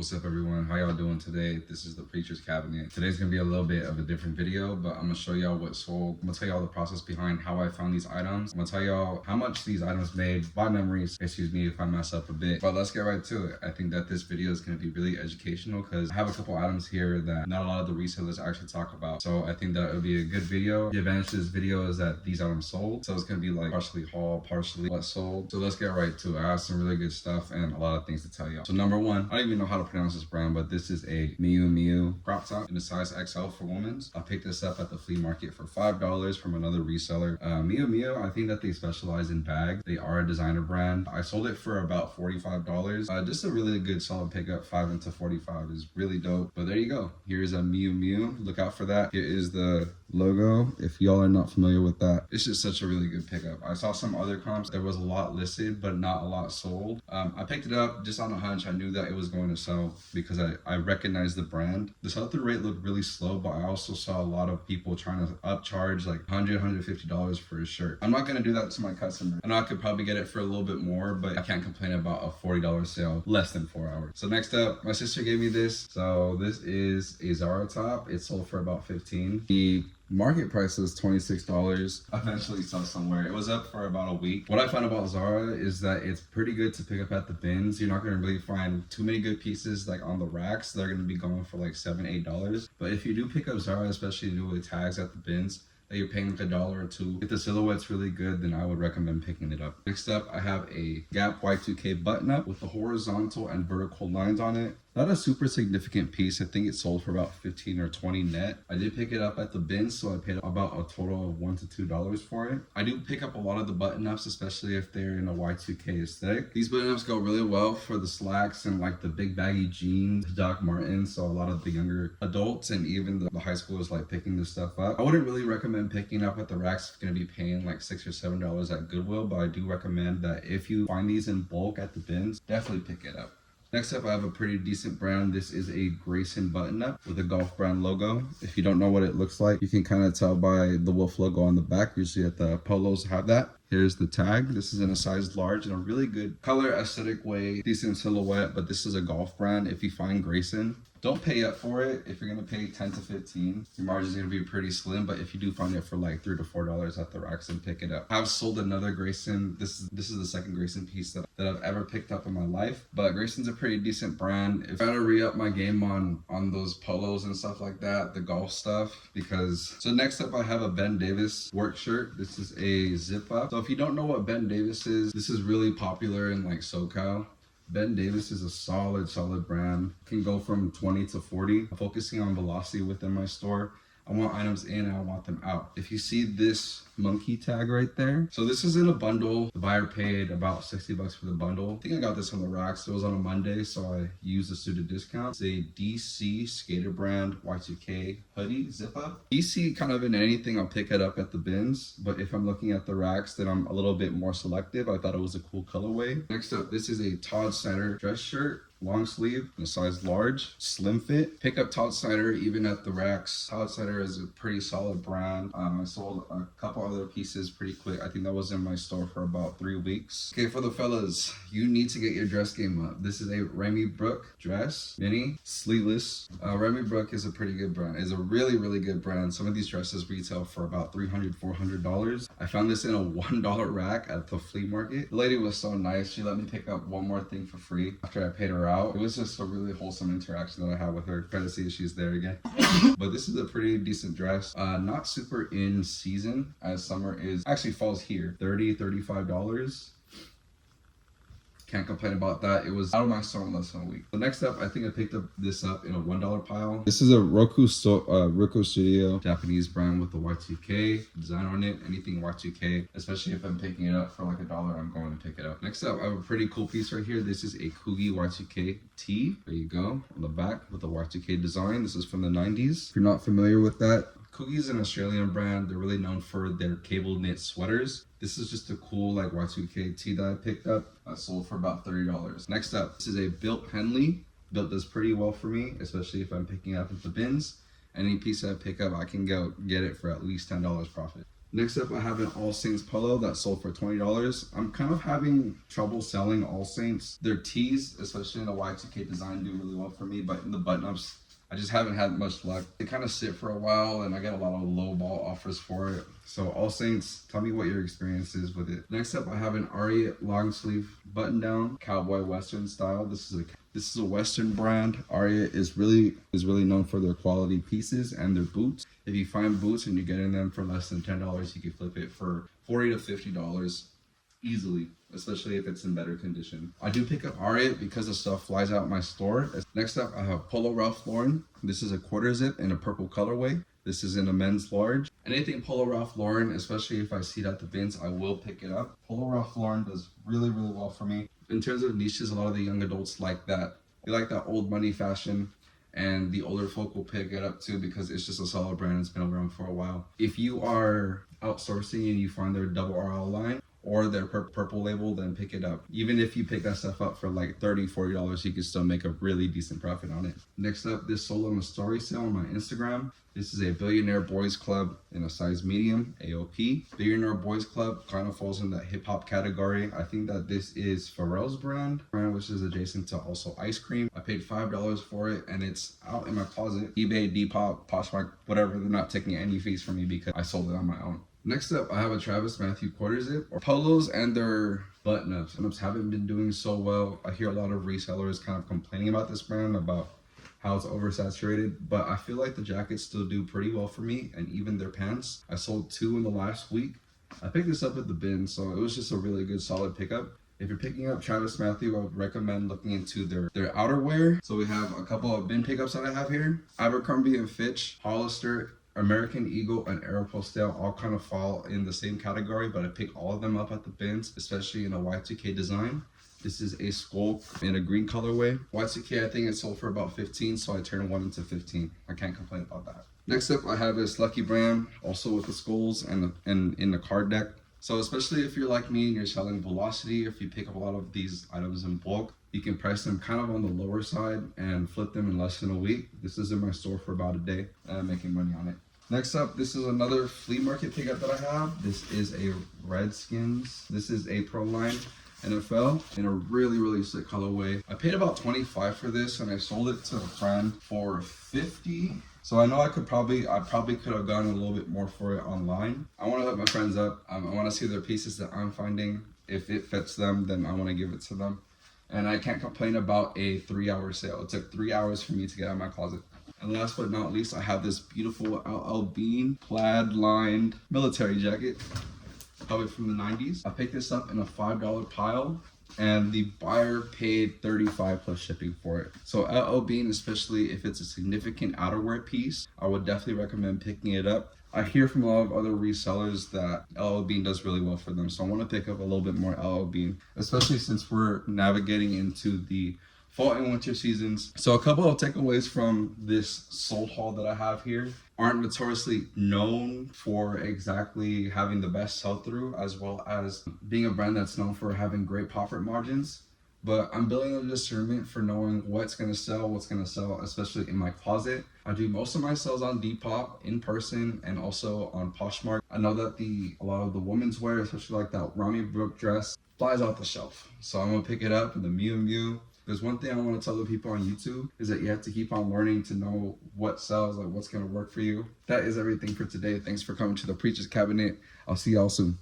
What's up everyone, how y'all doing today? This is the Preacher's Cabinet. Today's gonna be a little bit of a different video, but I'm gonna show y'all what sold. I'm gonna tell y'all the process behind how I found these items. I'm gonna tell y'all how much these items made by memories. Excuse me if I mess up a bit, but let's get right to it. I think that this video is gonna be really educational because I have a couple items here that not a lot of the resellers actually talk about. So I think that it would be a good video. The advantage to this video is that these items sold. So it's gonna be like partially haul, partially what sold. So let's get right to it. I have some really good stuff and a lot of things to tell y'all. So number one, I don't even know how to pronounce this brand, but this is a Miu Miu crop top in a size XL for women's. I picked this up at the flea market for $5 from another reseller. Miu Miu, I think that they specialize in bags. They are a designer brand. I sold it for about $45. Just a really good solid pickup. 5 into 45 is really dope. But there you go. Here's a Miu Miu. Look out for that. Here is the logo. If y'all are not familiar with that, it's just such a really good pickup. I saw some other comps. There was a lot listed, but not a lot sold. I picked it up just on a hunch. I knew that it was going to sell because I recognized the brand. The sell-through rate looked really slow, but I also saw a lot of people trying to upcharge like $100, $150 for a shirt. I'm not going to do that to my customer. I know I could probably get it for a little bit more, but I can't complain about a $40 sale less than 4 hours. So next up, my sister gave me this. So this is a Zara top. It sold for about $15. The market price was $26. Eventually saw somewhere. It was up for about a week. What I found about Zara is that it's pretty good to pick up at the bins. You're not going to really find too many good pieces like on the racks. They're going to be going for like $7, $8. But if you do pick up Zara, especially with tags at the bins, that you're paying like $1 or $2. If the silhouette's really good, then I would recommend picking it up. Next up, I have a Gap Y2K button up with the horizontal and vertical lines on it. Not a super significant piece. I think it sold for about 15 or 20 net. I did pick it up at the bin, so I paid about a total of $1 to $2 for it. I do pick up a lot of the button ups, especially if they're in a Y2K aesthetic. These button ups go really well for the slacks and like the big baggy jeans, Doc Martens. So a lot of the younger adults and even the high schoolers like picking this stuff up. I wouldn't really recommend picking up at the racks. It's gonna be paying like $6 or $7 at Goodwill, but I do recommend that if you find these in bulk at the bins, definitely pick it up. Next up, I have a pretty decent brand. This is a Grayson button-up with a golf brand logo. If you don't know what it looks like, you can kind of tell by the wolf logo on the back. Usually at the polos have that. Here's the tag. This is in a size large in a really good color aesthetic way. Decent silhouette, but this is a golf brand. If you find Grayson, don't pay up for it. If you're gonna pay 10 to 15, your margin's gonna be pretty slim. But if you do find it for like $3 to $4 at the racks, then pick it up. I've sold another Grayson. This is the second Grayson piece that I've ever picked up in my life. But Grayson's a pretty decent brand. If I want to re-up my game on those polos and stuff like that, the golf stuff, because so next up I have a Ben Davis work shirt. This is a zip up. So if you don't know what Ben Davis is, this is really popular in like SoCal. Ben Davis is a solid brand. Can go from 20 to 40. I'm focusing on velocity within my store. I want items in and I want them out. If you see this monkey tag right there, so this is in a bundle. The buyer paid about $60 for the bundle. I think I got this on the racks. It was on a Monday, so I used a student discount. It's a DC skater brand Y2K hoodie zip up. DC kind of in anything, I'll pick it up at the bins, but if I'm looking at the racks, then I'm a little bit more selective. I thought it was a cool colorway. Next up, this is a Todd Snyder dress shirt. Long sleeve in a size large, slim fit. Pick up Todd Snyder even at the racks. Todd Snyder is a pretty solid brand. I sold a couple other pieces pretty quick. I think that was in my store for about 3 weeks. Okay, for the fellas, you need to get your dress game up. This is a Remy Brooke dress, mini, sleeveless. Remy Brooke is a pretty good brand. It's a really good brand. Some of these dresses retail for about $300, $400. I found this in a $1 rack at the flea market. The lady was so nice. She let me pick up one more thing for free after I paid her out. It was just a really wholesome interaction that I had with her. Try to see if she's there again. But this is a pretty decent dress. Not super in season as summer is. Actually falls here. $30, $35. Can't complain about that. It was out of my store in less than a week. So next up, I think I picked up this up in a $1 pile. This is a Roku Studio Japanese brand with the Y2K design on it. Anything Y2K, especially if I'm picking it up for like $1, I'm going to pick it up. Next up, I have a pretty cool piece right here. This is a Kugi Y2K tee. There you go, on the back with the Y2K design. This is from the 90s. If you're not familiar with that, Kugi is an Australian brand. They're really known for their cable knit sweaters. This is just a cool like Y2K tee that I picked up. I sold for about $30. Next up, this is a Built Henley. Built does pretty well for me, especially if I'm picking up at the bins. Any piece I pick up, I can go get it for at least $10 profit. Next up, I have an All Saints polo that sold for $20. I'm kind of having trouble selling All Saints. Their tees, especially in the Y2K design, do really well for me, but in the button-ups, I just haven't had much luck. They kind of sit for a while and I get a lot of low ball offers for it. So All Saints, tell me what your experience is with it. Next up, I have an Ari long sleeve button down, cowboy western style. This is a Western brand. Aria is really known for their quality pieces and their boots. If you find boots and you're getting them for less than $10, you can flip it for $40 to $50 easily, especially if it's in better condition. I do pick up Aria because the stuff flies out my store. Next up, I have Polo Ralph Lauren. This is a quarter zip in a purple colorway. This is in a men's large. Anything Polo Ralph Lauren, especially if I see it at the bins, I will pick it up. Polo Ralph Lauren does really well for me. In terms of niches, a lot of the young adults like that. They like that old money fashion, and the older folk will pick it up too because it's just a solid brand. It's been around for a while. If you are outsourcing and you find their double RL line or their purple label, then pick it up. Even if you pick that stuff up for like $30, $40, you can still make a really decent profit on it. Next up, this sold on a story sale on my Instagram. This is a Billionaire Boys Club in a size medium, AOP. Billionaire Boys Club kind of falls in that hip hop category. I think that this is Pharrell's brand, which is adjacent to also ice cream. I paid $5 for it and it's out in my closet. eBay, Depop, Poshmark, whatever, they're not taking any fees from me because I sold it on my own. Next up, I have a Travis Matthew quarter zip or polos and their button-ups. Button-ups haven't been doing so well. I hear a lot of resellers kind of complaining about this brand, about how it's oversaturated, but I feel like the jackets still do pretty well for me, and even their pants. I sold 2 in the last week. I picked this up at the bin, so it was just a really good solid pickup. If you're picking up Travis Matthew, I would recommend looking into their outerwear. So we have a couple of bin pickups that I have here. Abercrombie and Fitch, Hollister, American Eagle, and Aeropostale all kind of fall in the same category, but I pick all of them up at the bins, especially in a Y2K design. This is a skull in a green colorway. Y2K, I think it sold for about 15, so I turned 1 into 15. I can't complain about that. Next up, I have this Lucky brand, also with the skulls and in the card deck. So especially if you're like me and you're selling Velocity, if you pick up a lot of these items in bulk, you can price them kind of on the lower side and flip them in less than a week. This is in my store for about a day and I'm making money on it. Next up, this is another flea market pickup that I have. This is a Redskins. This is a Pro Line NFL in a really sick colorway. I paid about $25 for this and I sold it to a friend for $50. So I know I probably could have gotten a little bit more for it online. I want to hook my friends up. I want to see their pieces that I'm finding. If it fits them, then I want to give it to them. And I can't complain about a 3-hour sale. It took 3 hours for me to get out of my closet. And last but not least, I have this beautiful LL Bean plaid lined military jacket, probably from the 90s. I picked this up in a $5 pile and the buyer paid $35 plus shipping for it. So LL Bean, especially if it's a significant outerwear piece, I would definitely recommend picking it up. I hear from a lot of other resellers that LL Bean does really well for them. So I want to pick up a little bit more LL Bean, especially since we're navigating into the fall and winter seasons. So a couple of takeaways from this sold haul that I have here. Aren't notoriously known for exactly having the best sell-through, as well as being a brand that's known for having great profit margins. But I'm building a discernment for knowing what's gonna sell, especially in my closet. I do most of my sales on Depop in person and also on Poshmark. I know that a lot of the women's wear, especially like that Rami Brooke dress, flies off the shelf. So I'm gonna pick it up in the Miu Miu. There's one thing I want to tell the people on YouTube is that you have to keep on learning to know what sells, like what's going to work for you. That is everything for today. Thanks for coming to the Preacher's Cabinet. I'll see y'all soon.